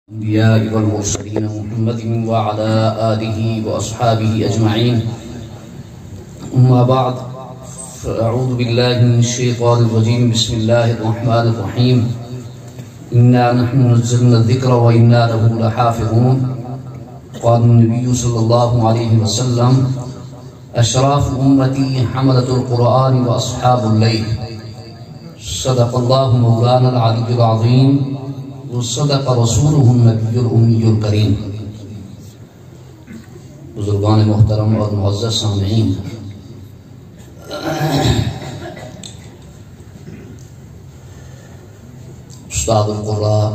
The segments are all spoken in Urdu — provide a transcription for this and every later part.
الأنبياء والمرسلين محمد وعلى آله وأصحابه أجمعين. أما بعد، فأعوذ بالله من الشيطان الرجيم. بسم الله الرحمن الرحيم. إنا نحن نزلنا الذكر وإنا له لحافظون. قال النبي صلى الله عليه وسلم: أشراف أمتي حملة القرآن وأصحاب الليل. صدق الله مولانا العلي العظيم وصدق رسوله النبی الأمی الکریم. بزرگان محترم اور معزز سامعین، استاد القراء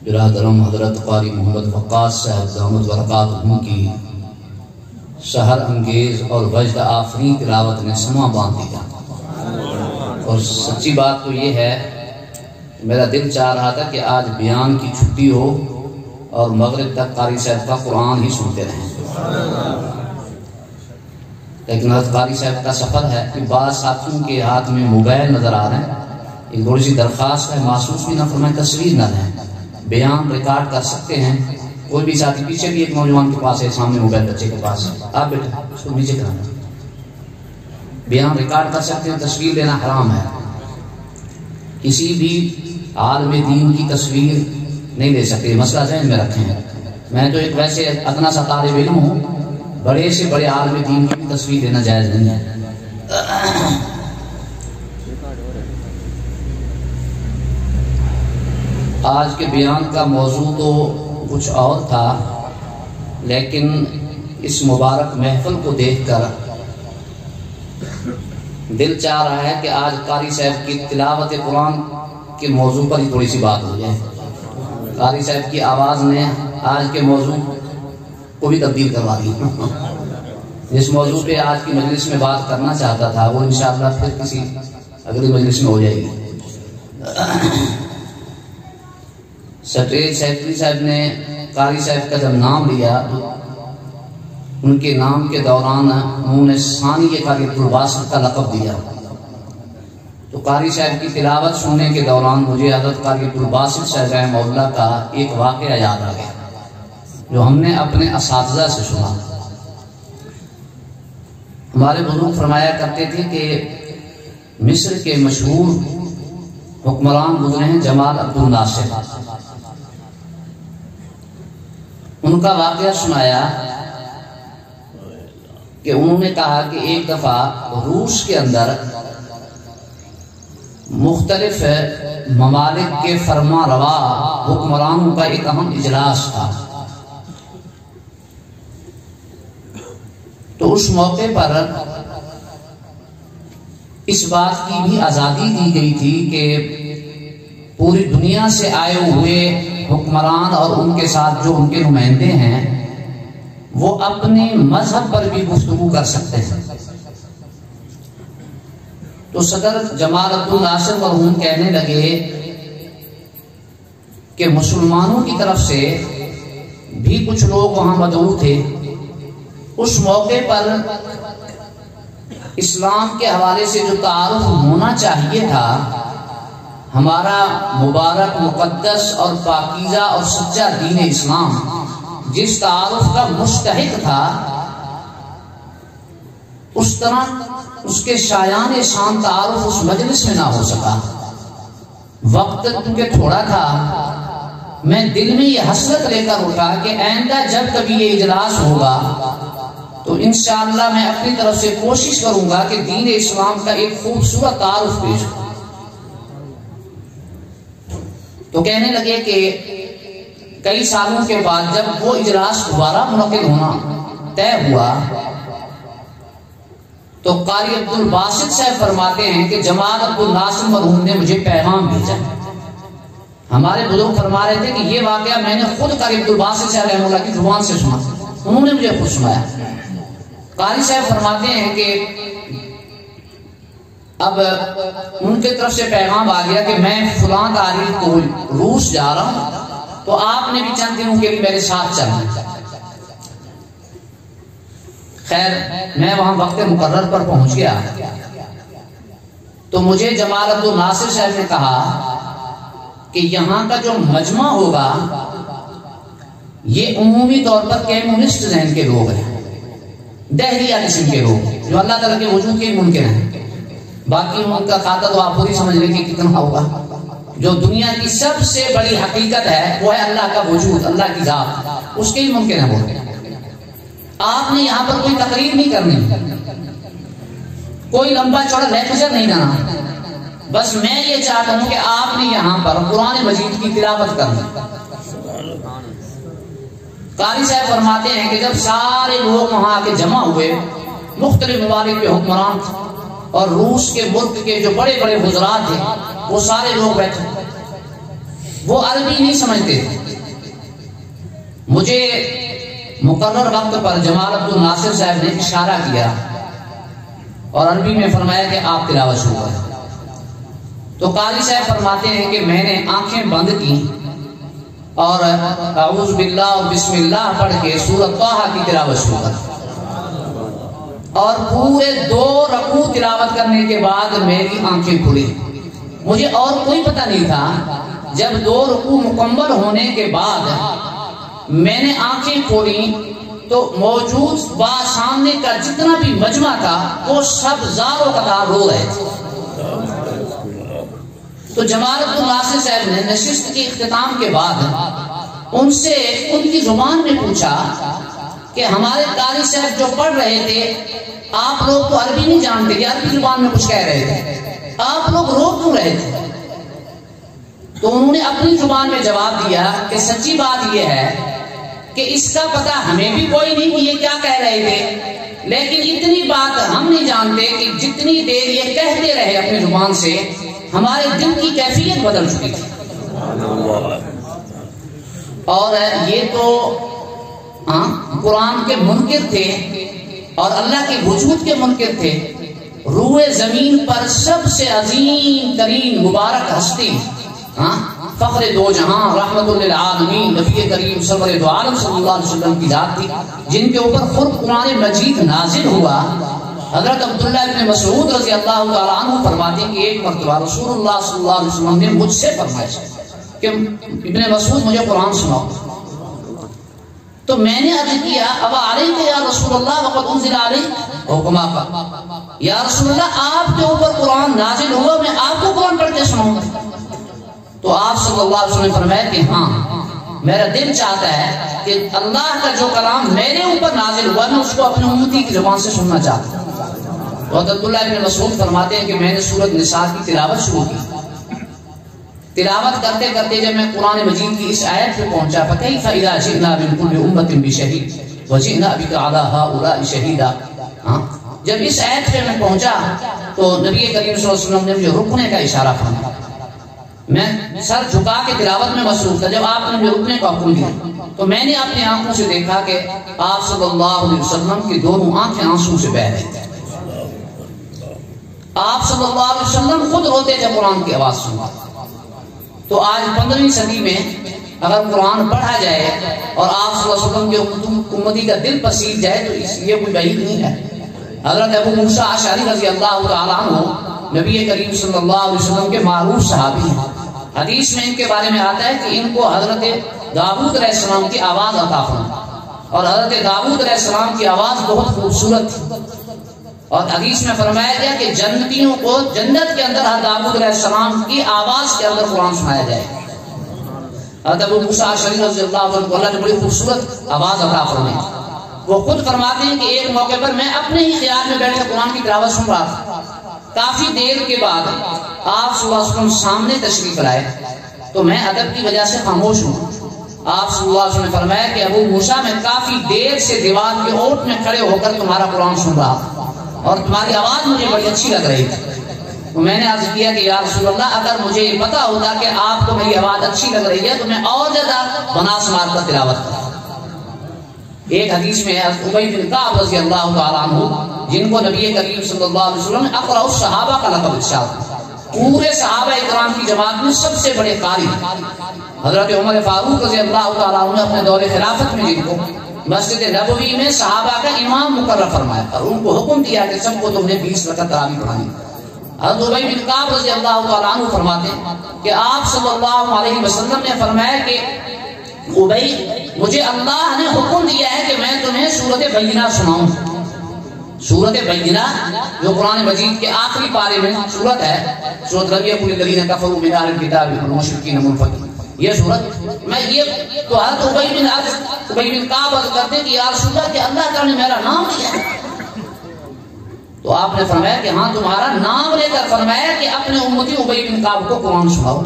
برادرم حضرت قاری محمد وقاص صاحب دامت برکاتہ کی سحر انگیز اور وجد آفرین تلاوت نے سما باندھ دیا. اور سچی بات تو یہ ہے، میرا دل چاہ رہا تھا کہ آج بیان کی چھٹی ہو اور مغرب تک قاری صاحب کا قرآن ہی سنتے رہیں، لیکن حضرت قاری صاحب کا سفر ہے کہ بعض ساتھیوں کے ہاتھ میں موبائل نظر آ رہے ہیں. ایک تھوڑی سی درخواست ہے، محسوس بھی نہ فرمائیں، تصویر نہ لیں، بیان ریکارڈ کر سکتے ہیں. کوئی بھی ساتھی، پیچھے بھی ایک نوجوان کے پاس ہے، سامنے موبائل بچے کے پاس ہے، آپ بیٹھے اس کو نیچے کرانا. بیان ریکارڈ کر سکتے ہیں، تصویر لینا حرام ہے. کسی بھی عالم دین کی تصویر نہیں لے سکتے، مسئلہ ذہن میں رکھیں. میں تو ایک ویسے ادنا سا طالب علم ہوں، بڑے سے بڑے عالم دین کی تصویر لینا جائز نہیں ہے. آج کے بیان کا موضوع تو کچھ اور تھا، لیکن اس مبارک محفل کو دیکھ کر دل چاہ رہا ہے کہ آج قاری صاحب کی تلاوت قرآن کے موضوع پر ہی تھوڑی سی بات ہو جائے. قاری صاحب کی آواز نے آج کے موضوع کو بھی تبدیل کروا دی. جس موضوع پہ آج کی مجلس میں بات کرنا چاہتا تھا وہ انشاءاللہ پھر کسی اگلی مجلس میں ہو جائے گی. سٹریج سیکرٹری صاحب نے قاری صاحب کا جب نام لیا، ان کے نام کے دوران انہوں نے ثانی قاری عبدالباسط کا لقب دیا. تو قاری صاحب کی تلاوت سننے کے دوران مجھے حضرت قاری عبدالباسط صاحب رحمہ اللہ کا ایک واقعہ یاد آ گیا جو ہم نے اپنے اساتذہ سے سنا. ہمارے بزرگ فرمایا کرتے تھے کہ مصر کے مشہور حکمران گزرے ہیں جمال عبد الناصر. ان کا واقعہ سنایا کہ انہوں نے کہا کہ ایک دفعہ روس کے اندر مختلف ممالک کے فرما روا حکمرانوں کا ایک اہم اجلاس تھا. تو اس موقع پر اس بات کی بھی آزادی دی گئی تھی کہ پوری دنیا سے آئے ہوئے حکمران اور ان کے ساتھ جو ان کے نمائندے ہیں وہ اپنے مذہب پر بھی گفتگو کر سکتے ہیں. تو صدر جمال عبد الناصر مرحوم کہنے لگے کہ مسلمانوں کی طرف سے بھی کچھ لوگ وہاں مدعو تھے. اس موقع پر اسلام کے حوالے سے جو تعارف ہونا چاہیے تھا، ہمارا مبارک مقدس اور پاکیزہ اور سچا دین اسلام جس تعارف کا مستحق تھا، اس طرح اس کے شایان شان تعارف اس مجلس میں نہ ہو سکا. وقت کیونکہ تھوڑا تھا، میں دل میں یہ حسرت لے کر اٹھا کہ آئندہ جب کبھی یہ اجلاس ہوگا تو انشاءاللہ میں اپنی طرف سے کوشش کروں گا کہ دین اسلام کا ایک خوبصورت تعارف پیش کروں. تو کہنے لگے کہ کئی سالوں کے بعد جب وہ اجلاس دوبارہ منعقد ہونا طے ہوا تو قاری عبدالباسط صاحب فرماتے ہیں کہ جمال عبد الناصر مرحوم نے مجھے پیغام بھیجا. ہمارے بزرگ فرما رہے تھے کہ یہ واقعہ میں نے خود قاری عبدالباسط صاحب رحمہ اللہ کی زبان سے سنا، انہوں نے مجھے خود سنایا. قاری صاحب فرماتے ہیں کہ اب ان کی طرف سے پیغام آ گیا کہ میں فلاں تاریخ کو روس جا رہا ہوں، تو آپ نے بھی چند دنوں کے لیے میرے ساتھ چلنا. خیر، میں وہاں وقت مقرر پر پہنچ گیا تو مجھے جمال عبد الناصر صاحب نے کہا کہ یہاں کا جو مجمع ہوگا یہ عمومی طور پر کمیونسٹ ذہن کے لوگ ہیں، دہریہ قسم کے لوگ جو اللہ تعالیٰ کے وجود کے منکر ہیں. باقی ان کا کھاتا تو آپ خود ہی سمجھ لیں کہ کتنا ہوگا. جو دنیا کی سب سے بڑی حقیقت ہے وہ ہے اللہ کا وجود، اللہ کی ذات، اس کے ہی ممکن ہے وہ. آپ نے یہاں پر کوئی تقریر نہیں کرنی، کوئی لمبا چوڑا لیکچر نہیں کرنا. بس میں یہ چاہتا ہوں کہ آپ نے یہاں پر قرآن مجید کی تلاوت کرنی. قاری صاحب فرماتے ہیں کہ جب سارے لوگ وہاں آ کے جمع ہوئے، مختلف ممالک کے حکمران اور روس کے ملک کے جو بڑے بڑے حضرات تھے وہ سارے لوگ بیٹھے. وہ عربی نہیں سمجھتے. مجھے مقرر وقت پر جمال عبد الناصر صاحب نے اشارہ کیا اور عربی میں فرمایا کہ آپ تلاوت شروع کریں. تو قاری صاحب فرماتے ہیں کہ میں نے آنکھیں بند کی اور اعوذ باللہ اور بسم اللہ پڑھ کے سورۃ طٰہٰ کی تلاوت شروع کی اور پورے 2 رکوع تلاوت کرنے کے بعد میری آنکھیں کھلی. مجھے اور کوئی پتہ نہیں تھا. جب 2 رکوع مکمل ہونے کے بعد میں نے آنکھیں کھولی تو موجود سامنے کا جتنا بھی مجمع تھا وہ سب زار و قطار رو رہے تھے. تو جمال عبد الناصر صاحب نے نشست کے اختتام کے بعد ان سے ان کی زبان میں پوچھا کہ ہمارے قاری صاحب جو پڑھ رہے تھے آپ لوگ تو عربی نہیں جانتے، عربی زبان میں کچھ کہہ رہے تھے، آپ لوگ رو کیوں رہے تھے؟ تو انہوں نے اپنی زبان میں جواب دیا کہ سچی بات یہ ہے کہ اس کا پتہ ہمیں بھی کوئی نہیں کہ یہ کیا کہہ رہے تھے، لیکن اتنی بات ہم نہیں جانتے کہ جتنی دیر یہ کہتے رہے اپنی زبان سے ہمارے دل کی کیفیت بدل چکی تھی. اور یہ تو قرآن کے منکر تھے اور اللہ کے وجود کے منکر تھے. روئے زمین پر سب سے عظیم ترین مبارک ہستی، فخر 2 جہاں، رحمت للعالمین، نبی کریم سرور دو عالم صلی اللہ علیہ وسلم کی ذات تھی جن کے اوپر خود قرآن مجید نازل ہوا. حضرت عبداللہ ابن مسعود رضی اللہ تعالیٰ عنہ فرماتے ہیں کہ ایک مرتبہ رسول اللہ صلی اللہ علیہ وسلم نے مجھ سے فرمایا کہ ابن مسعود مجھے قرآن سناؤ. تو میں نے عرض کیا ابا علیک یا رسول اللہ وقد انزل علیک حکما کا، یا رسول اللہ آپ کے اوپر قرآن نازل ہوا، میں آپ کو قرآن پڑھ کے سناؤں. تو آپ صلی اللہ علیہ وسلم نے فرمایا کہ ہاں میرا دل چاہتا ہے کہ اللہ کا جو کلام میرے اوپر نازل ہوا میں اس کو اپنے امتی کی زبان سے سننا چاہتا ہوں. حضرت عبداللہ ابن مسعود فرماتے ہیں کہ میں نے سورۃ نساء کی تلاوت شروع کی. تلاوت کرتے کرتے جب میں قرآن مجید کی اس آیت پہ پہنچا فَكَيْفَ إِذَا جِئْنَا مِنْ كُلِّ أُمَّةٍ بِشَهِيدٍ وَجِئْنَا بِكَ عَلَىٰ هَٰؤُلَاءِ شَهِيدًا. جب اس آیت پہ میں پہنچا تو نبی کریم صلی اللہ علیہ وسلم نے مجھے رکنے کا اشارہ فرمایا. میں سر جھکا کے تلاوت میں مصروف تھا. جب آپ نے مجھے رکنے کا حکم دیا تو میں نے اپنی آنکھوں سے دیکھا کہ آپ صلی اللہ علیہ وسلم کی دونوں آنکھیں آنسو سے بہہ رہی تھیں. آپ صلی اللہ علیہ وسلم خود روتے تھے قرآن کی آواز سنتے. تو آج 15ویں صدی میں اگر قرآن پڑھا جائے اور آپ صلی اللہ علیہ وسلم کے امتی کا دل پسیج جائے تو یہ کوئی بعید نہیں ہے. حضرت ابو موسیٰ اشعری رضی اللہ تعالیٰ عنہ نبی کریم صلی اللہ علیہ وسلم کے معروف صحابی ہیں. حدیث میں ان کے بارے میں آتا ہے کہ ان کو حضرت داؤد علیہ السلام کی آواز عطا فرمائی اور حضرت داؤد علیہ السلام کی آواز بہت خوبصورت تھی. اور حدیث میں فرمایا گیا کہ جنتیوں کو جنت کے اندر حضرت داؤد علیہ السلام کی آواز کے اندر قرآن سنایا جائے. حضرت ابو موسیٰ اشعری رضی اللہ عنہ اللہ نے بڑی خوبصورت آواز عطا فرمائی. وہ خود فرماتے ہیں کہ ایک موقع پر میں اپنے ہی خیال میں بیٹھے قرآن کی تلاوت سن رہا تھا. کافی دیر کے بعد آپ صلی اللہ علیہ وسلم سامنے تشریف لائے تو میں ادب کی وجہ سے خاموش ہوں. آپ صلی اللہ علیہ وسلم نے فرمایا کہ ابو موسیٰ میں کافی دیر سے دیوار کے اوٹ میں کھڑے ہو کر تمہارا قرآن سن رہا تھا اور تمہاری آواز مجھے بڑی اچھی لگ رہی تھی. تو میں نے عرض کیا کہ یا رسول اللہ اگر مجھے یہ پتا ہوتا کہ آپ کو میری آواز اچھی لگ رہی ہے تو میں اور زیادہ بناس مار کر تلاوت کرتا. ایک حدیث میں ابی بن کعب رضی اللہ تعالیٰ عنہ جن کو نبی کریم صلی اللہ علیہ وسلم نے اقرأ الصحابہ کا لقب ارشاد، پورے صحابہ اکرام کی جماعت میں سب سے بڑے قاری حضرت عمر فاروق رضی اللہ تعالیٰ عنہ اپنے دور خلافت میں جن کو مسجد نبوی میں صحابہ کا امام مقرر فرمایا اور ان کو حکم دیا کہ سب کو تم نے 20 رکعت تراویح پڑھانی. حضرت ابی بن کعب رضی اللہ تعالیٰ عنہ فرماتے ہیں کہ آپ صلی اللہ علیہ وسلم نے فرمایا کہ ابی مجھے اللہ نے حکم دیا ہے کہ میں تمہیں سورۃ بینہ سناؤں. سورۃ بینہ جو قرآن مجید کے آخری پارے میں سورت ہے، سورۃ لم یکن الذین کفروا من اہل الکتاب والمشرکین منفکین، یہ سورت میں یہ تو حضرت ابی بن کعب کرتے ہیں کہ یا رسول اللہ کہ اللہ تعالیٰ نے میرا نام لیا ہے. تو آپ نے فرمایا کہ ہاں تمہارا نام لے کر فرمایا کہ اپنے امتی ابی بن کعب کو قرآن سناؤ.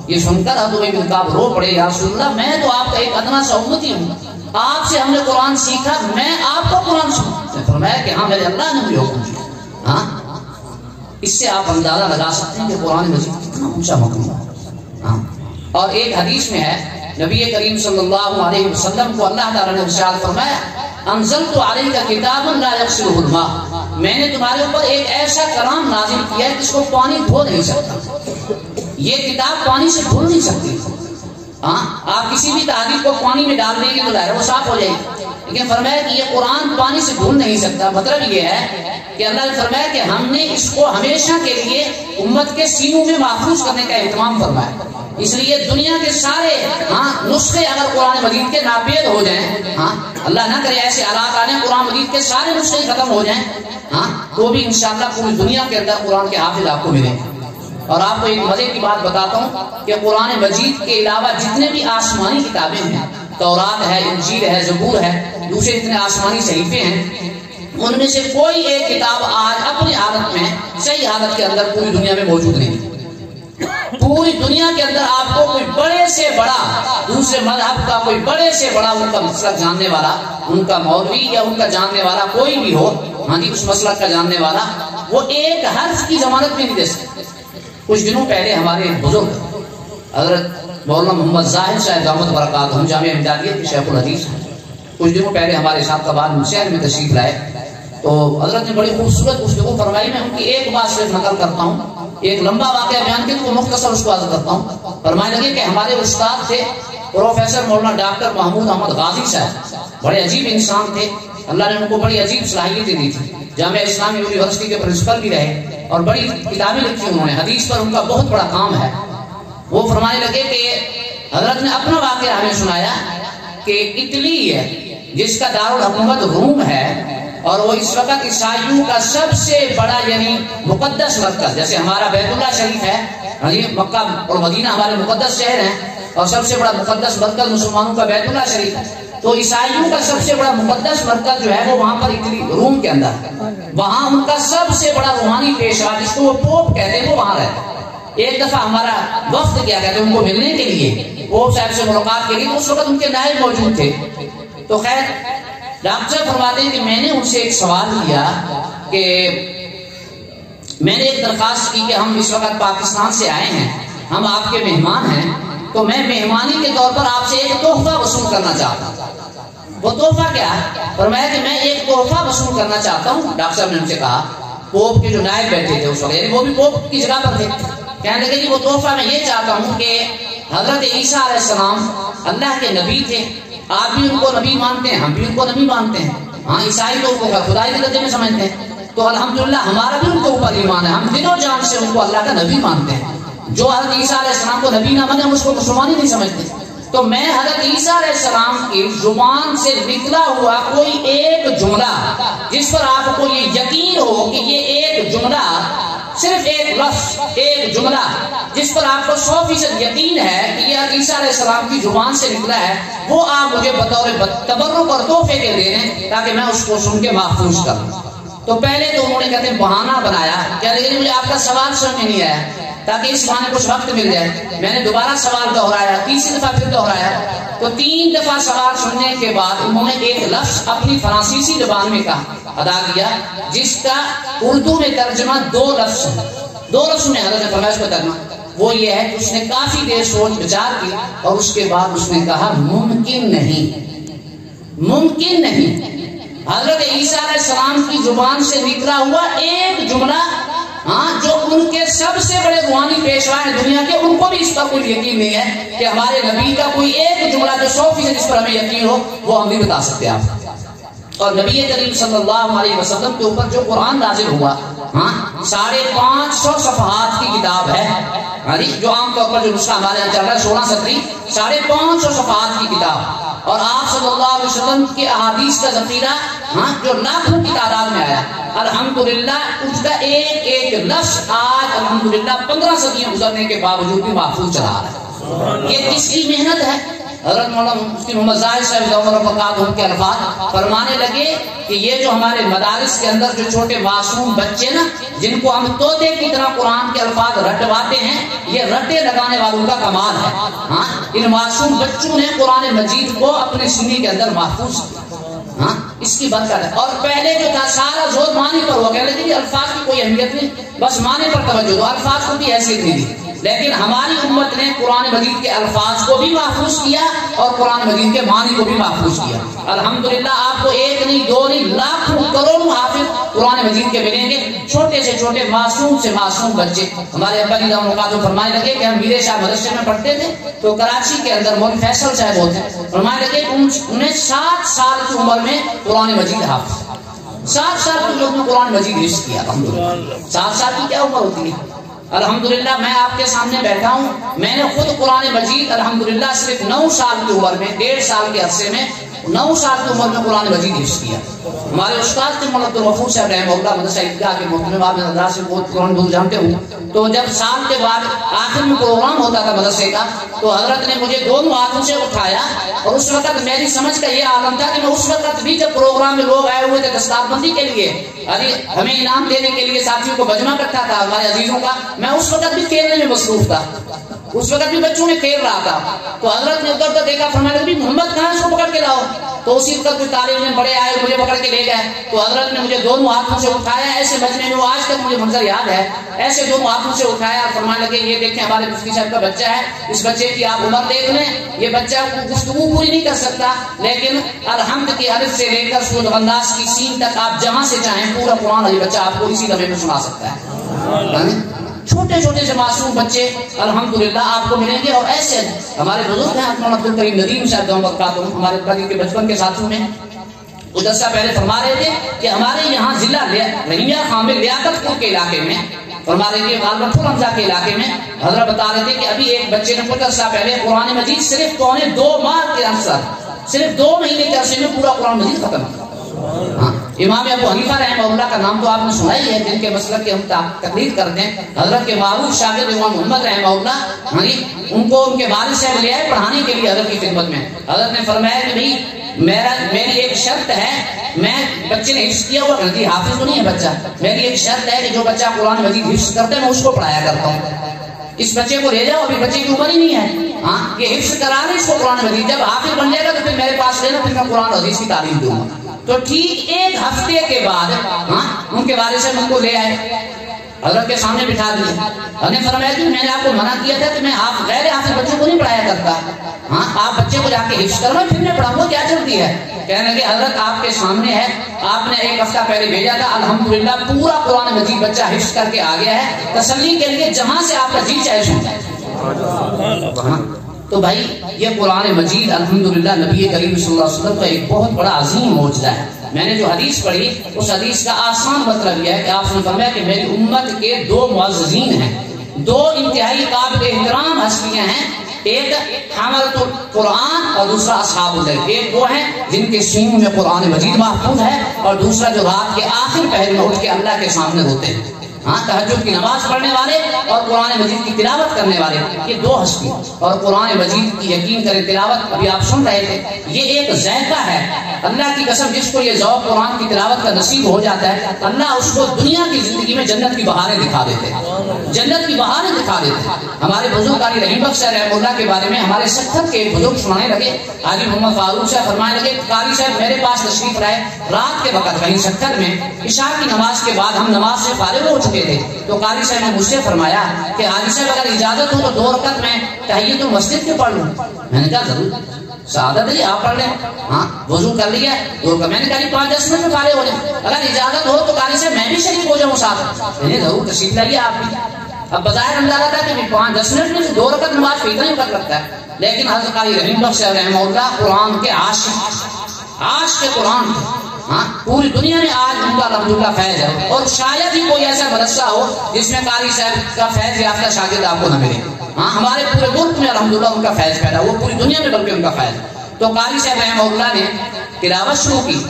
یہ سن کر حضرت ابی بن کعب رو پڑے، یا رسول اللہ میں تو آپ کا ایک ادنا سا امتی ہوں، آپ سے ہم نے قرآن سیکھا، میں آپ کو قرآن سناؤں. فرمایا کہ ہاں میرے اللہ نے مجھے حکم دیا. ہاں اس سے آپ اندازہ لگا سکتے ہیں کہ قرآن مجید کتنا اونچا مقام ہے. ہاں اور ایک حدیث میں ہے نبی کریم صلی اللہ علیہ وسلم کو اللہ تعالیٰ نے ارشاد فرمایا انزلت علیک کتابا لا یغسلہ الماء، میں نے تمہارے اوپر ایک ایسا کلام نازل کیا ہے جس کو پانی دھو نہیں سکتا. یہ کتاب پانی سے دھل نہیں سکتی. ہاں آپ کسی بھی تحریر کو پانی میں ڈال دیں گے تو ظاہر ہے وہ صاف ہو جائے گی، لیکن فرمایا کہ یہ قرآن پانی سے دھل نہیں سکتا. مطلب یہ ہے کہ اللہ نے فرمایا کہ ہم نے اس کو ہمیشہ کے لیے امت کے سینوں میں محفوظ کرنے کا اہتمام فرمایا. اس لیے دنیا کے سارے نسخے اگر قرآن مجید کے ناپید ہو جائیں، اللہ نہ کرے ایسے حالات آنے قرآن مجید کے سارے نسخے ختم ہو جائیں، تو بھی انشاءاللہ پوری دنیا کے اندر قرآن کے حافظ آپ کو ملیں. اور آپ کو ایک مزے کی بات بتاتا ہوں کہ قرآن مجید کے علاوہ جتنے بھی آسمانی کتابیں ہیں، تورات ہے، انجیل ہے، زبور ہے، دوسرے جتنے آسمانی صحیفے ہیں، ان میں سے کوئی ایک کتاب آج اپنی حالت میں صحیح حالت کے اندر پوری دنیا میں موجود نہیں. پوری دنیا کے اندر آپ کو کوئی بڑے سے بڑا دوسرے مذہب کا کوئی بڑے سے بڑا ان کا مسلک جاننے والا، ان کا مولوی یا ان کا جاننے والا کوئی بھی ہو، ہاں جی اس مسلک کا جاننے والا، وہ ایک حرف کی ضمانت بھی نہیں دے سکتے. کچھ دنوں پہلے ہمارے بزرگ حضرت مولانا محمد ظاہر صاحب دامت برکاتہ ہم جامعہ امدادیہ کے شیخ الحدیث ہیں، کچھ دنوں پہلے ہمارے ساتھ کبان شہر میں تشریف لائے تو حضرت نے بڑی خوبصورت گفتگو فرمائی. میں ان کی ایک بات صرف نقل کرتا ہوں، ایک لمبا واقعہ بیان کیا تو مختصر اس کو عرض کرتا ہوں. فرمانے لگے کہ ہمارے استاد تھے پروفیسر مولانا ڈاکٹر محمود احمد غازی صاحب، بڑے عجیب انسان تھے، اللہ نے ان کو بڑی عجیب صلاحیتیں دی تھی. جامعہ اسلامی یونیورسٹی کے پرنسپل بھی رہے اور بڑی کتابیں لکھی انہوں نے، حدیث پر ان کا بہت بڑا کام ہے. وہ فرمانے لگے کہ حضرت نے اپنا واقعہ ہمیں سنایا کہ اٹلی ہے جس کا دارالحکومت روم ہے اور وہ اس وقت عیسائیوں کا سب سے بڑا یعنی مقدس مرکز، جیسے ہمارا بیت اللہ شریف ہے، مکہ اور مدینہ ہمارے مقدس شہر ہیں اور سب سے بڑا مقدس مرکز مسلمانوں کا بیت اللہ شریف ہے، تو عیسائیوں کا سب سے بڑا مقدس مرکز جو ہے وہ وہاں پر اٹلی روم کے اندر ہے. وہاں ان کا سب سے بڑا روحانی پیشوا جس کو وہ پوپ کہتے ہیں وہ وہاں رہتا ہے. ایک دفعہ ہمارا وفد کیا کہتے ہیں ان کو ملنے کے لیے، پوپ صاحب سے ملاقات کے لیے، تو اس وقت ان کے نائب موجود تھے. تو خیر ڈاکٹر صاحب فرماتے ہیں کہ میں نے ان سے ایک سوال کیا کہ میں نے ایک درخواست کی کہ ہم اس وقت پاکستان سے آئے ہیں، ہم آپ کے مہمان ہیں، تو میں مہمانی کے طور پر آپ سے ایک تحفہ وصول کرنا چاہتا ہوں. وہ تحفہ کیا ہے؟ فرمایا کہ میں ایک تحفہ وصول کرنا چاہتا ہوں. ڈاکٹر صاحب نے ان سے کہا، پوپ کے جو نائب بیٹھے تھے اس وقت یعنی وہ بھی پوپ کی جگہ پر تھے، کہنے لگے کہ وہ تحفہ میں یہ چاہتا ہوں کہ حضرت عیسیٰ علیہ السلام اللہ کے نبی تھے، آپ بھی ان کو نبی مانتے ہیں، ہم بھی ان کو نبی مانتے ہیں، ہاں عیسائی تو ان کو خدائی کے درجے میں سمجھتے ہیں، تو الحمدللہ ہمارا بھی ان کے اوپر ایمان ہے، ہم دل و جان سے ان کو اللہ کا نبی مانتے ہیں. جو حضرت عیسیٰ علیہ السلام کو نبی نہ مانے ہم اس کو مسلمان ہی نہیں سمجھتے. تو میں حضرت عیسیٰ علیہ السلام کی زبان سے نکلا ہوا کوئی ایک جملہ جس پر آپ کو یہ یقین ہو کہ یہ ایک جملہ، صرف ایک لفظ، ایک جملہ جس پر آپ کو 100% یقین ہے کہ یہ عیسیٰ علیہ السلام کی زبان سے نکلا ہے، وہ آپ مجھے بطور تبرک اور تحفے کے دے دیں تاکہ میں اس کو سن کے محفوظ کروں. تو پہلے تو انہوں نے کہتے ہیں بہانہ بنایا، کہتے ہیں مجھے آپ کا سوال سمجھ میں نہیں آیا، تاکہ اس بہانے کچھ وقت مل جائے. میں نے دوبارہ سوال دہرایا، تیسری دفعہ پھر دہرایا، تو 3 دفعہ سوال سننے کے بعد انہوں نے ایک لفظ اپنی فرانسیسی زبان میں کہا ادا کیا جس کا اردو میں ترجمہ 2 لفظ ہے. 2 لفظ میں حضرت نے فرمایا اس کو ترجمہ، وہ یہ ہے کہ اس نے کافی دیر سوچ بچار کی اور اس کے بعد اس نے کہا ممکن نہیں، ممکن نہیں. حضرت عیسیٰ علیہ السلام کی زبان سے نکلا ہوا ایک جملہ، جو ان کے سب سے بڑے روحانی پیشوا ہیں دنیا کے، ان کو بھی اس پر کوئی یقین نہیں ہے کہ ہمارے نبی کا کوئی ایک جملہ جو 100% اس پر ہمیں یقین ہو وہ ہم بھی بتا سکتے ہیں آپ. اور نبی کریم صلی اللہ علیہ وسلم کے اوپر جو قرآن نازل ہوا 550 صفحات کی کتاب ہے، جو عام طور پر جو نسخہ ہمارے یہاں چل رہا ہے 16 سطری 550 صفحات کی کتاب، اور آپ صلی اللہ علیہ وسلم کے احادیث کا ذخیرہ جو لاکھوں کی تعداد میں آیا، الحمدللہ اس کا ایک ایک لفظ آج الحمدللہ 15 صدیاں گزرنے کے باوجود بھی محفوظ چلا رہا ہے۔ یہ کس کی محنت ہے؟ حضرت مولانا مفتی محمد زاہد صاحب کے الفاظ فرمانے لگے کہ یہ جو ہمارے مدارس کے اندر جو چھوٹے معصوم بچے نا، جن کو ہم طوطے کی طرح قرآن کے الفاظ رٹواتے ہیں، یہ رٹے لگانے والوں کا کمال ہے۔ ان معصوم بچوں نے قرآن مجید کو اپنے سینے کے اندر محفوظ کیا، اس کی برکت ہے۔ اور پہلے جو تھا سارا زور معنی پر ہو گیا، لیکن الفاظ کی کوئی اہمیت نہیں، بس معنی پر توجہ دو، الفاظ کو بھی حیثیت نہیں دی۔ لیکن ہماری امت نے قرآن مجید کے الفاظ کو بھی محفوظ کیا اور قرآن مجید کے معنی کو بھی محفوظ کیا۔ الحمدللہ آپ کو ایک نہیں دو نہیں لاکھوں کروڑوں حافظ قرآن مجید کے ملیں گے، چھوٹے سے چھوٹے معصوم سے معصوم بچے۔ ہمارے ابا جی تو فرمانے لگے کہ ہم میرے شاہ مدرسے میں پڑھتے تھے تو کراچی کے اندر مولوی فیصل صاحب ہوتے ہیں، فرمانے لگے انہیں 7 سال کی عمر میں قرآن مجید حافظ، 7 سال کے لوگ نے قرآن مجید حفظ کیا۔ الحمدللہ 7 سال کی کیا عمر ہوتی ہے؟ الحمدللہ میں آپ کے سامنے بیٹھا ہوں، میں نے خود قرآن مجید الحمدللہ صرف 9 سال کی عمر میں، 1.5 سال کے عرصے میں 9 سال کی عمر میں قرآن مجید حفظ کیا۔ ہمارے استاد تھے مولانا عبدالغفور صاحب رحمہ اللہ، مدرسہ عیدگاہ کے محترم، آپ حضرات سے بہت قرآن دور جانتے ہوں، تو جب سال کے بعد آخر میں پروگرام ہوتا تھا مدرسے کا، تو حضرت نے مجھے دونوں ہاتھوں سے اٹھایا، اور اس وقت میری سمجھ کا یہ عالم تھا کہ میں اس وقت بھی جب پروگرام میں لوگ آئے ہوئے تھے دستار بندی کے لیے، ہمیں انعام دینے کے لیے ساتھیوں کو بجمع کرتا تھا ہمارے عزیزوں کا، میں اس وقت بھی کھیلنے میں مصروف تھا، اس وقت بھی بچوں میں کھیل رہا تھا۔ تو حضرت نے ادھر تو دیکھا، فرمایا نبی محمد کہاں ہے، اس کو پکڑ کے لاؤ۔ تو اسی وقت کوئی طالب علم بڑے آئے مجھے پکڑ کے لے گئے، تو حضرت نے مجھے دونوں ہاتھوں سے اٹھایا، ایسے بچنے میں وہ آج تک مجھے منظر یاد ہے، ایسے دونوں ہاتھوں سے اٹھایا اور فرمانے لگے یہ دیکھیں ہمارے مفتی صاحب کا بچہ ہے، اس بچے کی آپ عمر دیکھ لیں، یہ بچہ گفتگو پوری نہیں کر سکتا، لیکن الحمد کی الف سے لے کر سورۃ الناس کی سین تک آپ جہاں سے چاہیں پورا قرآن یہ بچہ آپ کو اسی لمحے میں سنا سکتا ہے۔ چھوٹے چھوٹے سے معصوم بچے الحمدللہ آپ کو ملیں گے، اور ایسے ہمارے بزرگ ہیں مولانا عبدالکریم ندیم صاحب ہمارے قدیم کے بچپن کے ساتھیوں میں ادھر سے پہلے فرما رہے تھے کہ ہمارے یہاں ضلع رحیمیہ خان میں لیاقت پور کے علاقے میں، فرما رہے تھے غالباً حمزہ کے علاقے میں، حضرت بتا رہے تھے کہ ابھی ایک بچے نے کچھ عرصہ پہلے قرآن مجید صرف 2.25 ماہ کے اندر، صرف 2 مہینے کے عرصے میں پورا قرآن مجید ختم کیا۔ امام ابو حنیفہ رحمہ اللہ کا نام تو آپ نے سنا ہی ہے، جن کے مسلک کی ہم تقلید کرتے ہیں، حضرت کے معروف شاگرد امام محمد رحمہ اللہ، ان کو ان کے والد صاحب لے آئے پڑھانے کے لیے حضرت کی خدمت میں۔ حضرت نے فرمایا کہ بھائی میری ایک شرط ہے، میں بچے نے حفظ کیا ہوا غلطی حافظ تو نہیں ہے بچہ، میری ایک شرط ہے کہ جو بچہ قرآن مجید حفظ کرتا ہے میں اس کو پڑھایا کرتا ہوں، اس بچے کو لے جاؤ، ابھی بچے کی عمر ہی نہیں ہے، یہ حفظ کرا لیں اس کو قرآن مجید، جب حافظ بن جائے گا تو پھر میرے پاس لینا، پھر میں قرآن حدیث کی تعلیم دوں گا۔ تو ٹھیک 1 ہفتے کے بعد ان کے والد صاحب ان کو لے آئے، حضرت کے سامنے بٹھا دیے، حضرت نے فرمایا کہ میں نے آپ کو منع کیا تھا کہ میں آپ غیر حافظ بچوں کو نہیں پڑھایا کرتا، آپ بچے کو جا کے حفظ کرنا پھر میں پڑھاؤں گا، کیا چلتی ہے؟ کہنے لگے حضرت آپ کے سامنے ہے، آپ نے 1 ہفتہ پہلے بھیجا تھا، الحمدللہ پورا قرآن مجید بچہ حفظ کر کے آ گیا ہے، تسلی کے لیے جہاں سے آپ کا جی چاہے سنتا۔ تو بھائی یہ قرآن مجید الحمدللہ نبی کریم صلی اللہ علیہ وسلم کا ایک بہت بڑا عظیم معجزہ ہے۔ میں نے جو حدیث پڑھی اس حدیث کا آسان مطلب یہ ہے کہ آپ نے فرمایا کہ میری امت کے 2 معززین ہیں، 2 انتہائی قابل احترام ہستیاں ہیں، ایک حاملۃ القرآن اور دوسرا اصحاب اللیل، ایک وہ ہیں جن کے سینوں میں قرآن مجید محفوظ ہے، اور دوسرا جو رات کے آخر پہر میں اٹھ کے اللہ کے سامنے روتے ہیں، تہجد کی نماز پڑھنے والے اور قرآن مجید کی تلاوت کرنے والے، یہ 2 ہستی، اور قرآن مجید کی یقین کریں تلاوت ابھی آپ سن رہے تھے، یہ ایک ذائقہ ہے، اللہ کی قسم جس کو یہ ذوق قرآن کی تلاوت کا نصیب ہو جاتا ہے، اللہ اس کو دنیا کی زندگی میں جنت کی بہاریں دکھا دیتے ہیں، جنت کی بہاریں دکھا دیتے ہیں۔ ہمارے بزرگ قاری رحیم بخش رحمہ اللہ کے بارے میں ہمارے سکھت کے بزرگ سنانے لگے، حاجی محمد فاروق صاحب فرمانے لگے قاری صاحب میرے پاس تشریف لائے رات کے وقت کہیں سکھت میں، عشاء کی نماز کے بعد ہم نماز سے فارغ ہو چکے تھے، تو قاری صاحب نے مجھ سے فرمایا کہ حاجی صاحب اگر اجازت ہو تو 2 رکعت میں تحیۃ المسجد کے پڑھ لوں۔ میں نے کہا ضرور، سعادت ہے آپ پڑھ لیں، وضو کر لیا، میں نے کہا 5-10 منٹ میں فارغ ہو جائیں، اگر اجازت ہو تو قاری صاحب میں بھی شریک ہو جاؤں ساتھ، میں نے ضرور تشریف لائیے آپ بھی۔ اب بظاہر اندازہ تھا کہ 5-10 منٹ میں 2 رکعت نماز پہ اتنا ہی کر سکتا ہے، لیکن حضرت قاری رحیم بخش رحمہ اللہ قرآن کے عاشق کے قرآن ہاں پوری دنیا میں آج ان کا الحمدللہ فیض ہے، اور شاید ہی کوئی ایسا مدرسہ ہو جس میں قاری صاحب کا فیض یافتہ شاگرد آپ کو نہ ملے. ہاں ہمارے پورے ملک میں الحمدللہ ان کا فیض پیدا، وہ پوری دنیا میں بلکہ ان کا فیض. تو قاری صاحب رحمہ اللہ نے تلاوت شروع کی.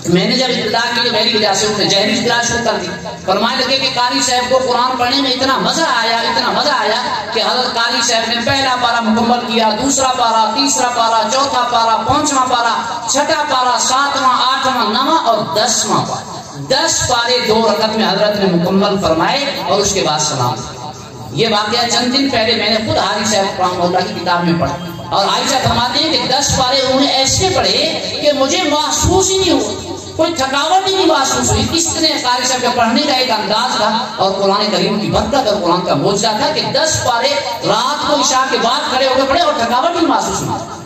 میں نے جب ابتدا کی تو میری وجہ سے انہوں نے جہری قراءت شروع کر دی. فرمانے لگے کہ قاری صاحب کو قرآن پڑھنے میں اتنا مزہ آیا کہ حضرت قاری صاحب نے پہلا پارا مکمل کیا، دوسرا پارا، تیسرا پارا، چوتھا پارا، پانچواں پارا، چھٹا پارا، ساتواں، آٹھواں، نواں اور 10واں پارا. 10 پارے 2 رکعت میں حضرت نے مکمل فرمائے اور اس کے بعد سلام. یہ واقعہ چند دن پہلے میں نے خود حاجی صاحب رحمہ اللہ کی کتاب میں پڑھا، اور عائشہ فرماتے ہیں کہ 10 پارے انہوں نے ایسے پڑھے کہ مجھے محسوس ہی نہیں ہوا، کوئی تھکاوٹ ہی نہیں محسوس ہوئی. اس طرح قاری صاحب کا پڑھنے کا ایک انداز تھا، اور قرآن کریم کی برکت اور قرآن کا معجزہ تھا کہ 10 پارے رات کو عشاء کے بعد کھڑے ہو کے پڑھے اور تھکاوٹ ہی محسوس نہیں.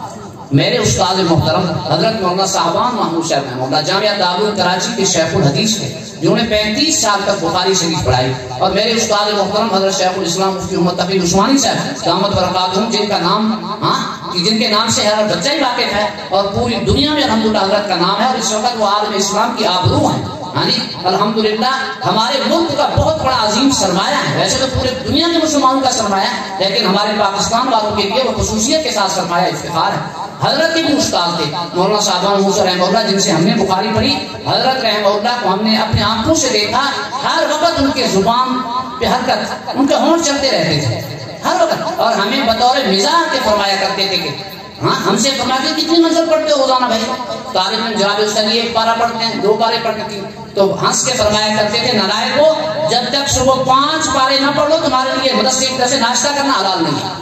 میرے استاد محترم حضرت مولانا صاحبان محمود صاحب رحمہ اللہ جامعہ دارالعلوم کراچی کے شیخ الحدیث تھے، جنہوں نے 35 سال تک بخاری شریف پڑھائی. اور میرے استاد محترم حضرت شیخ الاسلام مفتی محمد تقی عثمانی صاحب دامت برکاتہم، جن کے نام سے ہر بچہ ہی واقف ہے، اور پوری دنیا میں الحمدللہ حضرت کا نام ہے، اور اس وقت وہ عالم اسلام کی آبرو ہیں. الحمدللہ ہمارے ملک کا بہت بڑا عظیم سرمایہ ہے. ویسے تو پورے دنیا کے مسلمانوں کا سرمایہ ہے، لیکن ہمارے پاکستان والوں کے لیے وہ خصوصیت کے ساتھ سرمایہ افتخار ہے. حضرت کے بھی استاد تھے مولانا صاحبان محمود رحمہ اللہ، جن سے ہم نے بخاری پڑھی. حضرت رحمہ اللہ کو ہم نے اپنے آنکھوں سے دیکھا، ہر وقت ان کے زبان پہ حرکت، ان کے ہونٹ چلتے رہتے تھے ہر وقت، اور ہمیں بطور مزاح کے فرمایا کرتے تھے کہ ہم سے فرماتے کتنی منزل پڑھتے ہو روزانہ بھائی؟ طالب علم جناب استاد 1 پارا پڑھتے ہیں، 2 پارے پڑھتے ہیں. تو ہنس کے فرمایا کرتے تھے نالائق کو، جب تک صبح 5 پارے نہ پڑھ لو تمہارے لیے مدرسے کی طرف سے ناشتہ کرنا حلال نہیں ہے.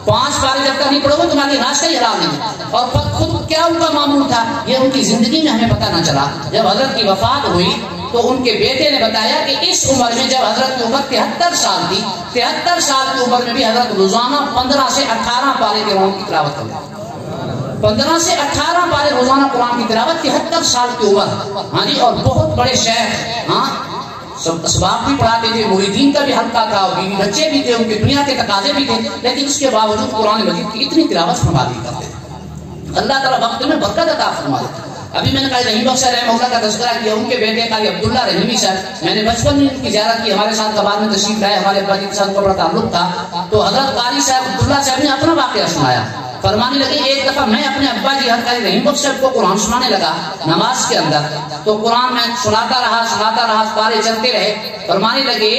5 پارے جب تک نہیں پڑھو گے تمہارے لیے ناشتہ ہی حلال نہیں ہے. اور خود کیا ان کا معمول تھا یہ ان کی زندگی میں ہمیں پتہ نہ چلا. جب حضرت کی وفات ہوئی تو ان کے بیٹے نے بتایا کہ اس عمر میں جب حضرت کی عمر 73 سال تھی، 73 سال کی عمر میں بھی حضرت روزانہ 15 سے 18 پارے قرآن کی تلاوت کرتے. 15 سے 18 پارے روزانہ قرآن کی تلاوت، 73 سال کی عمر. اور بہت بڑے شیخ، اسباب بھی پڑھاتے تھے، مریدین کا بھی حلقہ تھا، بیوی بچے بھی تھے، ان کے دنیا کے تقاضے بھی تھے، لیکن اس کے باوجود قرآن مجید کی اتنی تلاوت فرما دی کرتے تھے. اللہ تعالیٰ وقت میں برکت عطا فرما دیتا. ابھی میں نے کہا رحیم بخش رحمہ اللہ کا تذکرہ کیا، ان کے بیٹے قاری عبداللہ رحیمی صاحب، میں نے بچپن میں ان کی زیارت کی، ہمارے ساتھ کبار میں تشریف لائے، ہمارے ابا جی کے ساتھ بڑا تعلق تھا. تو حضرت قاری صاحب عبداللہ صاحب نے اپنا واقعہ سنایا. فرمانے لگے ایک دفعہ میں اپنے ابا جی حضرت قاری رحیم بخش صاحب کو قرآن سنانے لگا نماز کے اندر. تو قرآن میں سناتا رہا، پارے چلتے رہے. فرمانے لگے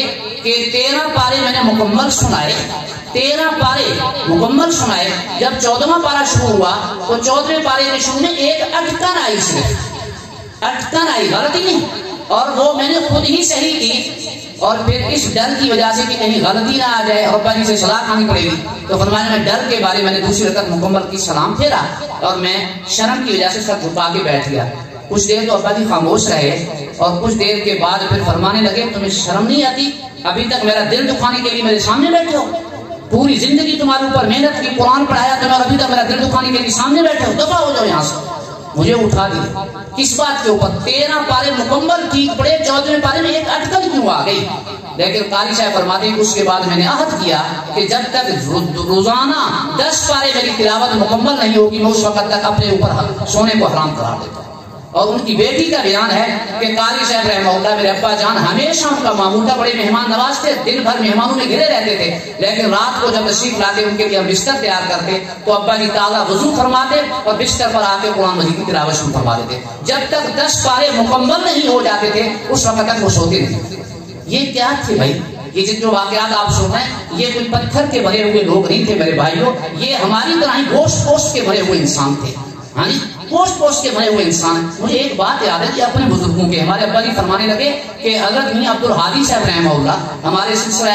کہ 13 پارے میں نے مکمل سنائے، 13 پارے مکمل سنائے. جب 14واں پارا شروع ہوا تو 14ویں پارے کے شروع میں ایک اٹکن آئی، صرف اٹکن آئی، غلطی نہیں، اور وہ میں نے خود ہی صحیح کی. اور پھر اس ڈر کی وجہ سے کہ کہیں غلطی نہ آ جائے اور ابا جی سے صلاح کھانی پڑے گی، تو فرمانے میں ڈر کے بارے میں نے دوسری رکعت مکمل کی، سلام پھیرا، اور میں شرم کی وجہ سے سر جھکا کے بیٹھ گیا. کچھ دیر تو ابا جی خاموش رہے، اور کچھ دیر کے بعد پھر فرمانے لگے تمہیں شرم نہیں آتی؟ ابھی تک میرا دل دکھانے کے لیے میرے سامنے بیٹھے ہو، پوری زندگی تمہارے اوپر محنت کی، قرآن پڑھایا تمہیں، اور ابھی تک میرا دل دکھانے کے لیے سامنے بیٹھے ہو، دفع ہو جاؤ یہاں سے. مجھے اٹھا دیا. کس بات کے اوپر؟ 13 پارے مکمل ٹھیک پڑے، 14ویں پارے میں ایک اٹکن کیوں آ گئی؟ لیکن قاری صاحب فرماتے ہیں کہ اس کے بعد میں نے عہد کیا کہ جب تک روزانہ 10 پارے میری تلاوت مکمل نہیں ہوگی میں اس وقت تک اپنے اوپر سونے کو حرام قرار دیتا. اور ان کی بیٹی کا بیان ہے کہ قاری صاحب رحمہ اللہ میرے ابا جان ہمیشہ ان کا معمول تھا، بڑے مہمان نواز تھے، دن بھر مہمانوں میں گھرے رہتے تھے، لیکن رات کو جب تشریف لاتے ان کے لیے ہم بستر تیار کرتے تو ابا جی تازہ وضو فرماتے اور بستر پر آ کے قرآن مجید کی تلاوت شروع فرما دیتے. جب تک 10 پارے مکمل نہیں ہو جاتے تھے اس وقت تک وہ سوتے نہیں. یہ کیا تھے بھائی؟ یہ جو واقعات آپ سن رہے ہیں یہ کوئی پتھر کے بھرے ہوئے لوگ نہیں تھے میرے بھائیوں، یہ ہماری طرح ہی گوشت پوشت کے بھرے ہوئے انسان تھے. گوشت پوشت کے بھرے ہوئے انسان. مجھے ایک بات یاد ہے کہ اپنے بزرگوں کے، ہمارے ابا جی فرمانے لگے کہ حضرت میاں عبد الحادی صاحب رحمہ اللہ ہمارے سلسلہ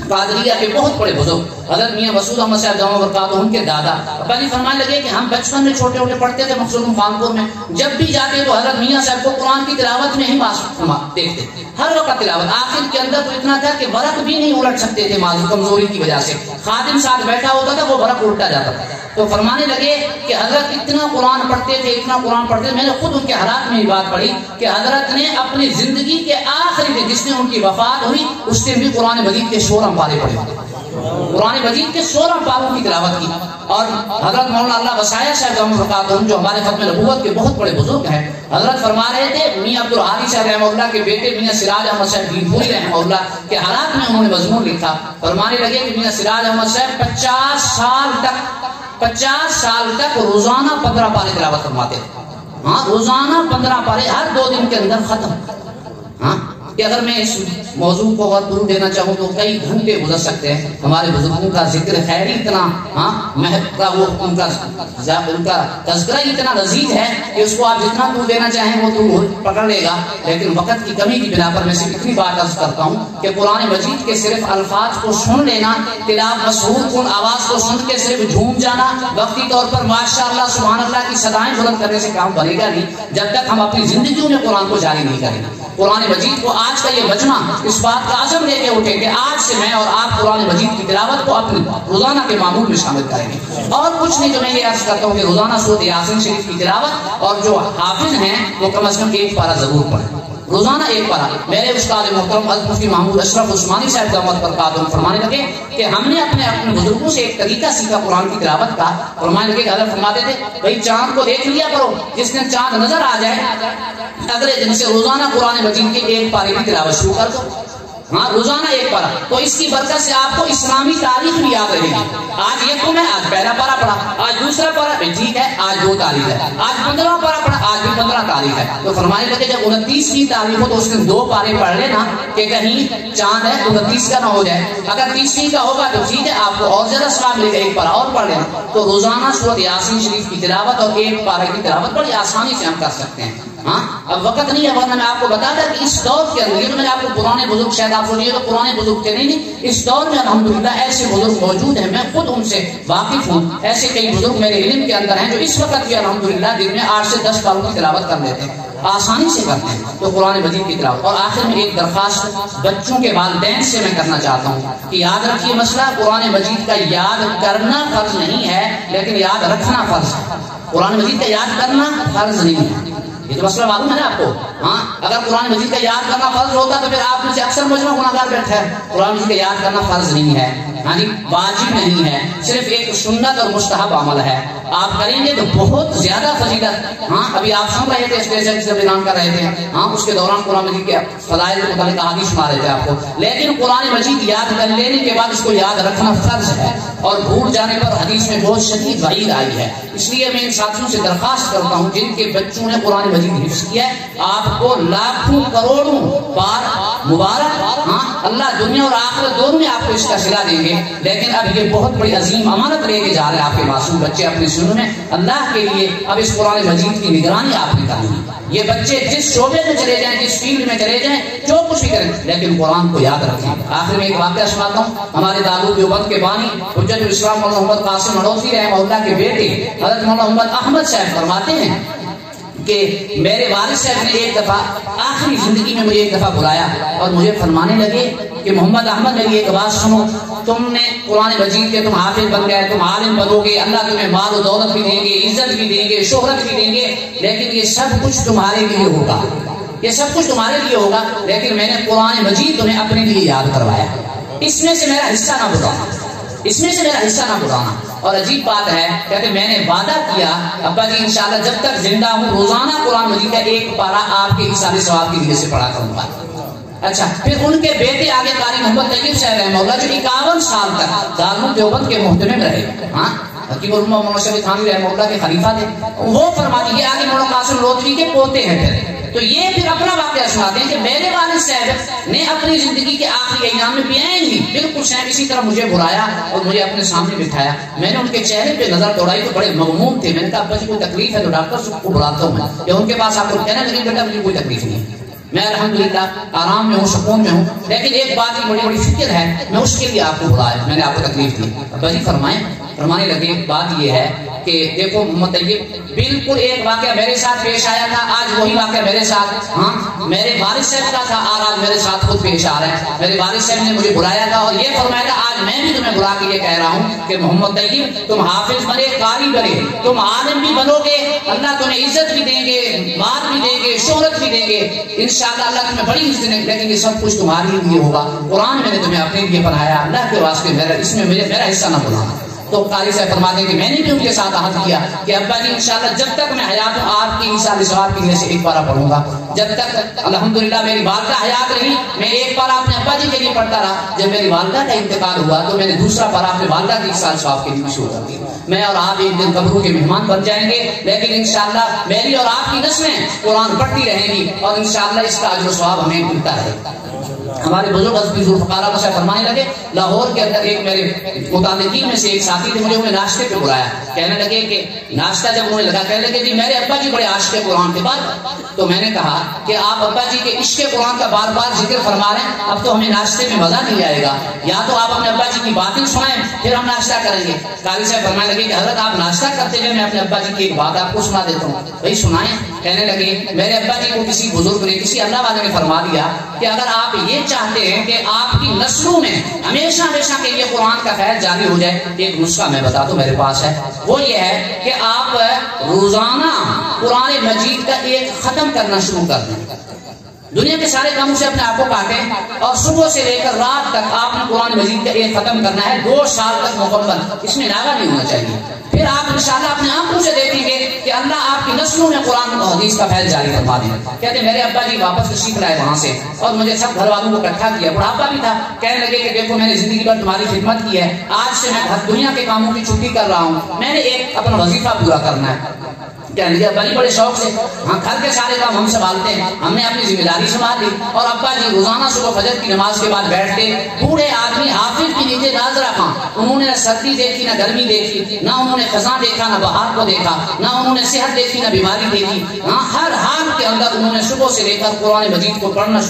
قادریہ کے بہت بڑے بزرگ حضرت میاں مسعود احمد صاحب دامت برکاتہم ان کے دادا ابا جی فرمانے لگے کہ ہم بچپن میں چھوٹے چھوٹے پڑھتے تھے مخصوصاً خانپور میں، جب بھی جاتے تو حضرت میاں صاحب کو قرآن کی تلاوت میں ہی دیکھتے، ہر وقت تلاوت. آخر کے اندر تو اتنا تھا کہ ورق بھی نہیں الٹ سکتے تھے معذور کمزوری کی وجہ سے، خادم ساتھ بیٹھا ہوتا تھا وہ ورق الٹا جاتا تھا. تو فرمانے لگے کہ حضرت اتنا قرآن پڑھتے تھے، اتنا قرآن پڑھتے تھے. میں نے خود ان کے حالات میں یہ بات پڑھی کہ حضرت نے اپنی زندگی کے آخری دن جس نے ان کی وفات ہوئی اس دن بھی قرآن مجید کے 16 پارے پڑھے. قرآن مجید کے 16 پاروں کی تلاوت کی. اور حضرت مولانا اللہ وسایہ صاحب برکاتہم جو ہمارے ختم نبوت کے بہت بڑے بزرگ ہیں، حضرت فرما رہے تھے میاں عبدالحادی صاحب رحمہ اللہ کے بیٹے میاں سراج احمد صاحب بھیلپوری رحمہ اللہ کے حالات میں انہوں نے مضمون لکھا. فرمانے لگے کہ میاں سراج احمد صاحب 50 سال تک روزانہ 15 پارے تلاوت فرماتے تھے. ہاں روزانہ 15 پارے، ہر 2 دن کے اندر ختم. ہاں کہ اگر میں اس موضوع کو اور دور دینا چاہوں تو کئی گھنٹے گزر سکتے ہیں. ہمارے بزرگوں کا ذکر خیری اتنا مہک کا، وہ ان کا تذکرہ اتنا لذیذ ہے کہ اس کو آپ جتنا دور دینا چاہیں وہ دور پکڑ لے گا. لیکن وقت کی کمی کی بنا پر میں صرف اتنی بات عرض کرتا ہوں کہ قرآن مجید کے صرف الفاظ کو سن لینا، تلاوت مسحور کن آواز کو سن کے صرف جھوم جانا، وقتی طور پر ماشاء اللہ سبحان اللہ کی صدائیں بلند کرنے سے کام بنے گا نہیں جب تک ہم اپنی زندگیوں میں قرآن کو جاری نہیں کریں گے. قرآن مجید کو آج کا یہ مجمع اس بات کا عزم لے کے اٹھے کہ آج سے میں اور آپ قرآن مجید کی تلاوت کو اپنی روزانہ کے معمول میں شامل کریں گے. اور کچھ نہیں، جو میں یہ عرض کرتا ہوں کہ روزانہ سورۃ یاسین شریف کی تلاوت، اور جو حافظ ہیں وہ کم از کم 1 پارہ ضرور پڑھیں، روزانہ 1 پارہ. میرے استاد محترم حضرت مفتی محمود اشرف عثمانی صاحب دعوت برکاتہم فرمانے لگے کہ ہم نے اپنے بزرگوں سے ایک طریقہ سیکھا قرآن کی تلاوت کا. فرمانے لگے کہ حضرت فرماتے تھے بھائی چاند کو دیکھ لیا کرو، جس دن چاند نظر آ جائے اگلے دن سے روزانہ قرآن مجید کے 1 پارے کی تلاوت شروع کر دو. ہاں روزانہ 1 پارہ. تو اس کی برکت سے آپ کو اسلامی تاریخ بھی یاد رہے گی. آج یہ تم ہے، آج پہلا پارہ پڑھا، آج دوسرا پارہ، ٹھیک ہے آج 2 تاریخ ہے، آج 15واں پارہ پڑھا، آج بھی 15 تاریخ ہے. تو فرمانے لگے جب 29ویں تاریخ ہو تو اس دن 2 پارے پڑھ لینا کہ کہیں چاند ہے 29 کا نہ ہو جائے. اگر 30ویں کا ہوگا تو ٹھیک ہے آپ کو اور زیادہ ثواب ملے گا، 1 پارہ اور پڑھ لینا. تو روزانہ سورۃ یاسین شریف کی تلاوت اور 1 پارے کی تلاوت بڑی آسانی سے ہم کر سکتے ہیں. ہاں اب وقت نہیں ہے، ورنہ میں آپ کو بتاتا کہ اس دور کے اندر، یہ تو میں نے آپ کو پرانے بزرگ، شاید آپ سوچیے تو پرانے بزرگ تھے، نہیں، اس دور میں الحمدللہ ایسے بزرگ موجود ہیں، میں خود ان سے واقف ہوں. ایسے کئی بزرگ میرے علم کے اندر ہیں جو اس وقت بھی الحمدللہ دن میں 8 سے 10 پاروں کی تلاوت کر لیتے ہیں، آسانی سے کرتے ہیں. تو قرآن مجید کی تلاوت. اور آخر میں ایک درخواست بچوں کے والدین سے میں کرنا چاہتا ہوں کہ یاد رکھیے مسئلہ قرآن مجید کا یاد کرنا فرض نہیں ہے، لیکن یاد رکھنا فرض ہے. قرآن مجید کا یاد کرنا فرض نہیں ہے، یہ تو مسئلہ معلوم ہے نا آپ کو. ہاں اگر قرآن مجید کا یاد کرنا فرض ہوتا تو پھر آپ میں سے اکثر مجمع گناہگار بیٹھا ہے. قرآن مجید کا یاد کرنا فرض نہیں ہے، یعنی واجب نہیں ہے، صرف ایک سنت اور مستحب عمل ہے. آپ کریں گے تو بہت زیادہ فضیلت. ہاں ابھی آپ سن رہے تھے اسٹیج سے اعلان کر رہے تھے، ہاں اس کے دوران قرآن مجید کے فضائل کے متعلق احادیث سنا رہے تھے آپ کو. لیکن قرآن مجید یاد کر لینے کے بعد اس کو یاد رکھنا فرض ہے، اور بھول جانے پر حدیث میں بہت شدید وعید آئی ہے. اس لیے میں ان ساتھیوں سے درخواست کرتا ہوں جن کے بچوں نے قرآن مجید حفظ کیا ہے، آپ کو لاکھوں کروڑوں بار مبارک. ہاں اللہ دنیا اور آخرت دونوں میں آپ کو اس کا صلہ دیں گے. لیکن اب یہ بہت بڑی عظیم امانت لے کے جا رہے ہیں آپ کے معصوم بچے اپنے سنوں میں اللہ کے لیے. اب اس قرآن مجید کی نگرانی آپ نے کرنی ہے. یہ بچے جس شعبے میں چلے جائیں، جس فیلڈ میں چلے جائیں، جو کچھ بھی کریں، لیکن قرآن کو یاد رکھیں. آخر میں ایک واقعہ سناتا ہوں. ہمارے دارالعلوم دیوبند کے بانی حجت الاسلام مولانا محمد قاسم نڈوسی رحمہ اللہ کے بیٹے حضرت مولانا محمد احمد صاحب فرماتے ہیں کہ میرے والد صاحب نے ایک دفعہ آخری زندگی میں مجھے ایک دفعہ بلایا اور مجھے فرمانے لگے کہ محمد احمد میری ایک بات سنو، تم نے قرآن مجید کے تم حافظ بن گئے، تم عالم بنو گے، اللہ تمہیں مال و دولت بھی دیں گے، عزت بھی دیں گے، شہرت بھی دیں گے، لیکن یہ سب کچھ تمہارے لیے ہوگا، یہ سب کچھ تمہارے لیے ہوگا، لیکن میں نے قرآن مجید تمہیں اپنے لیے یاد کروایا، اس میں سے میرا حصہ نہ بتانا، اس میں سے میرا حصہ نہ بتانا. اور عجیب بات ہے کہ میں نے وعدہ کیا ابا جی انشاءاللہ جب تک زندہ ہوں روزانہ قرآن مجید کا 1 پارہ آپ کے حساب ثواب کی نیت سے پڑھا کروں گا. اچھا پھر ان کے بیٹے آگے قاری محمد طیب صاحب رحمہ اللہ جو 51 سال تک دارالعلوم دیوبند کے محتمم رہے، ہاں حکیم الامہ مولانا شفیع تھانوی رحمہ اللہ کے خلیفہ تھے، وہ فرماتے ہیں آگے مولانا قاسم لودھوی کے پوتے ہیں پھر. تو یہ پھر اپنا واقعہ سناتے ہیں کہ میرے والد صاحب نے اپنی زندگی کے آخری ایام میں بیان ہی بالکل سیم اسی طرح مجھے بلایا اور مجھے اپنے سامنے بٹھایا. میں نے ان کے چہرے پہ نظر دوڑائی تو بڑے مغموم تھے. میں نے کہا ابا جی کوئی تکلیف ہے تو ڈاکٹر صاحب کو بلاتا ہوں میں، یا ان کے پاس آپ کو کہنا لگے بیٹا مجھے کوئی تکلیف نہیں ہے، میں الحمدللہ آرام میں ہوں، سکون میں ہوں، لیکن ایک بات کی بڑی بڑی فکر ہے، میں اس کے لیے آپ کو بلایا، میں نے آپ کو تکلیف دی. ابا جی فرمائیں. فرمانے لگے بات یہ ہے کہ دیکھو محمد طیب بالکل ایک واقعہ میرے ساتھ پیش آیا تھا، آج وہی واقعہ میرے ساتھ میرے والد صاحب کا تھا اور آج میرے ساتھ خود پیش آ رہا ہے۔ میرے والد صاحب نے مجھے بلایا تھا اور یہ فرمایا تھا آج میں بھی تمہیں بلا کے یہ کہہ رہا ہوں کہ محمد طیب تم حافظ بنے، قاری بنے، تم عالم بھی بنو گے، اللہ تمہیں عزت بھی دیں گے، مال بھی دیں گے، شہرت بھی دیں گے، انشاءاللہ اللہ تمہیں بڑی عزت دیں گے، لیکن یہ سب کچھ تمہارے لیے ہوگا۔ قرآن میں نے تمہیں اپنے لیے بنایا، اللہ کے واسطے اس میں میرا حصہ نہ بنانا۔ تو قاری صاحب فرماتے ہیں کہ میں نے بھی ان کے ساتھ عہد کیا کہ ابا جی انشاءاللہ جب تک میں حیات ہوں آپ کی عیسیٰ ثواب کے لیے سے ایک پارہ پڑھوں گا، جب تک الحمدللہ میری والدہ حیات رہی میں ایک پارہ اپنے ابا جی کے لیے پڑھتا رہا، جب میری والدہ کا انتقال ہوا تو میں نے دوسرا پارہ اپنے والدہ کی عیسیٰ ثواب کے لیے شروع کر دیا۔ میں اور آپ ایک دن قبروں کے مہمان بن جائیں گے، لیکن انشاءاللہ میری اور آپ کی نسلیں قرآن پڑھتی رہیں گی اور انشاءاللہ اس کا اجر و ثواب ہمیں ملتا رہے گا۔ ہمارے بزرگ حضرت ذوالفقار کو فرمانے لگے، لاہور کے اندر ایک میرے متعلقین میں سے ایک ساتھی تھے، مجھے انہیں ناشتے پہ بلایا، کہنے لگے کہ ناشتہ جب انہیں لگا کہنے لگے جی میرے ابا جی بڑے عاشق قرآن کے بعد، تو میں نے کہا کہ آپ ابا جی کے عشق قرآن کا بار بار ذکر فرما رہے ہیں، اب تو ہمیں ناشتے میں مزہ نہیں آئے گا، یا تو آپ اپنے ابا جی کی باتیں سنائیں پھر ہم ناشتہ کریں گے۔ قاری صاحب فرمانے لگے کہ حضرت آپ ناشتہ کرتے ہوئے میں اپنے ابا جی کی ایک بات آپ کو سنا دیتا ہوں، بھائی سنائیں۔ کہنے لگے میرے ابا جی کو کسی بزرگ نے کسی اللہ والے نے فرما دیا کہ اگر آپ یہ چاہتے ہیں کہ آپ کی نسلوں میں ہمیشہ ہمیشہ کے لیے قرآن کا فیض جاری ہو جائے، ایک نسخہ میں بتا دوں میرے پاس ہے، وہ یہ ہے کہ آپ روزانہ قرآن مجید کا ایک ختم کرنا شروع کر دیں، دنیا کے سارے کاموں سے اپنے آپ کو کاٹیں اور صبح سے لے کر رات تک آپ نے قرآن مجید کا ایک ختم کرنا ہے، 2 سال تک مکمل، اس میں ناغہ نہیں ہونا چاہیے۔ پھر آپ انشاءاللہ اپنے آنکھوں سے دیکھیں گے کہ اللہ آپ کی نسلوں میں قرآن و حدیث کا فیض جاری فرما دیں۔ کہتے میرے ابا جی واپس تشریف لائے وہاں سے اور مجھے سب گھر والوں کو اکٹھا کیا، بڑھاپا بھی تھا، کہنے لگے کہ دیکھو میں نے زندگی بھر تمہاری خدمت کی ہے، آج سے میں دنیا کے کاموں کی چھٹی کر رہا ہوں، میں نے ایک اپنا وظیفہ پورا کرنا ہے۔ کہنے لگے ابا جی بڑے شوق سے، ہاں گھر کے سارے کام ہم سنبھالتے ہیں، ہم نے اپنی ذمہ داری سنبھال لی، اور ابا جی روزانہ صبح فجر کی نماز کے بعد بیٹھتے، بوڑھے آدمی حافظ کے نیچے ناظر رکھا، انہوں نے نہ سردی دیکھی نہ گرمی دیکھی، نہ انہوں نے خزاں دیکھا نہ بہار کو دیکھا، نہ انہوں نے صحت دیکھی نہ بیماری دیکھی، ہاں ہر حال کے اندر انہوں نے صبح سے لے کر قرآن مجید کو پڑھنا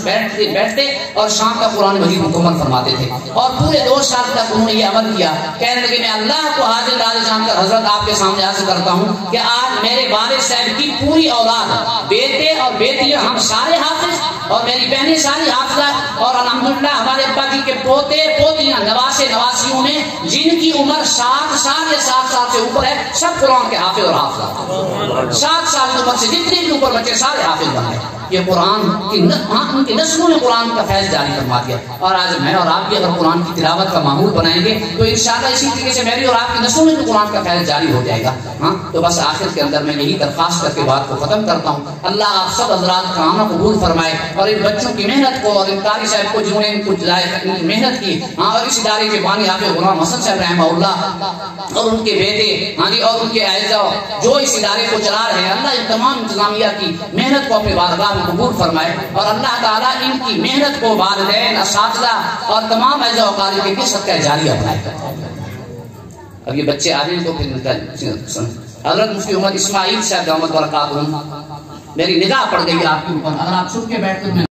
بیٹھتے اور شام کا قرآن مجید مکمل فرماتے تھے، اور پورے 2 سال تک انہوں نے یہ عمل کیا۔ کہنے لگے میں اللہ کو حاضر ناظر جان کر حضرت آپ کے سامنے عرض کرتا ہوں کہ آج میرے والد صاحب کی پوری اولاد، بیٹے اور بیٹیاں ہم سارے حافظ اور میری بہنیں ساری حافظہ، اور الحمدللہ ہمارے ابا جی کے پوتے پوتیاں نواسے نواسیوں میں جن کی عمر 7 سال یا 7 سال سے اوپر ہے سب قرآن کے حافظ اور حافظہ، 7 سال کی عمر سے جتنے بھی اوپر بچے سارے حافظ بن گئے۔ یہ قرآن ان کی نسلوں نے قرآن کا فیض جاری فرما دیا، اور آج میں اور آپ بھی اگر قرآن کی تلاوت کا معمول بنائیں گے تو انشاءاللہ اسی طریقے سے میری اور آپ کی نسلوں میں بھی قرآن کا فیض جاری ہو جائے گا۔ ہاں تو بس آخر کے اندر میں یہی درخواست کر کے بات کو ختم کرتا ہوں، اللہ آپ سب حضرات کا عمل قبول فرمائے، اور ان بچوں کی محنت کو اور ان قاری صاحب کو جنہوں نے ان کو محنت کی، ہاں اور اس ادارے کے بانی حافظ غلام حسن صاحب رحمہ اللہ اور ان کے بیٹے، ہاں جی اور ان کے اعزاء جو اس ادارے کو چلا رہے ہیں، اللہ ان تمام انتظامیہ کی محنت کو اپنے بارگاہ میں قبول فرمائے، اور اللہ تعالیٰ ان کی محنت کو والدین، اساتذہ اور تمام اعزاء و اقارب کے صدقہ جاریہ بنائے۔ اب یہ بچے آ رہے ہیں تو پھر حضرت مفتی محمد اسماعیل صاحب دامت برکاتہم، میری نگاہ پڑ گئی آپ کے اوپر، اگر آپ چھپ کے بیٹھ کر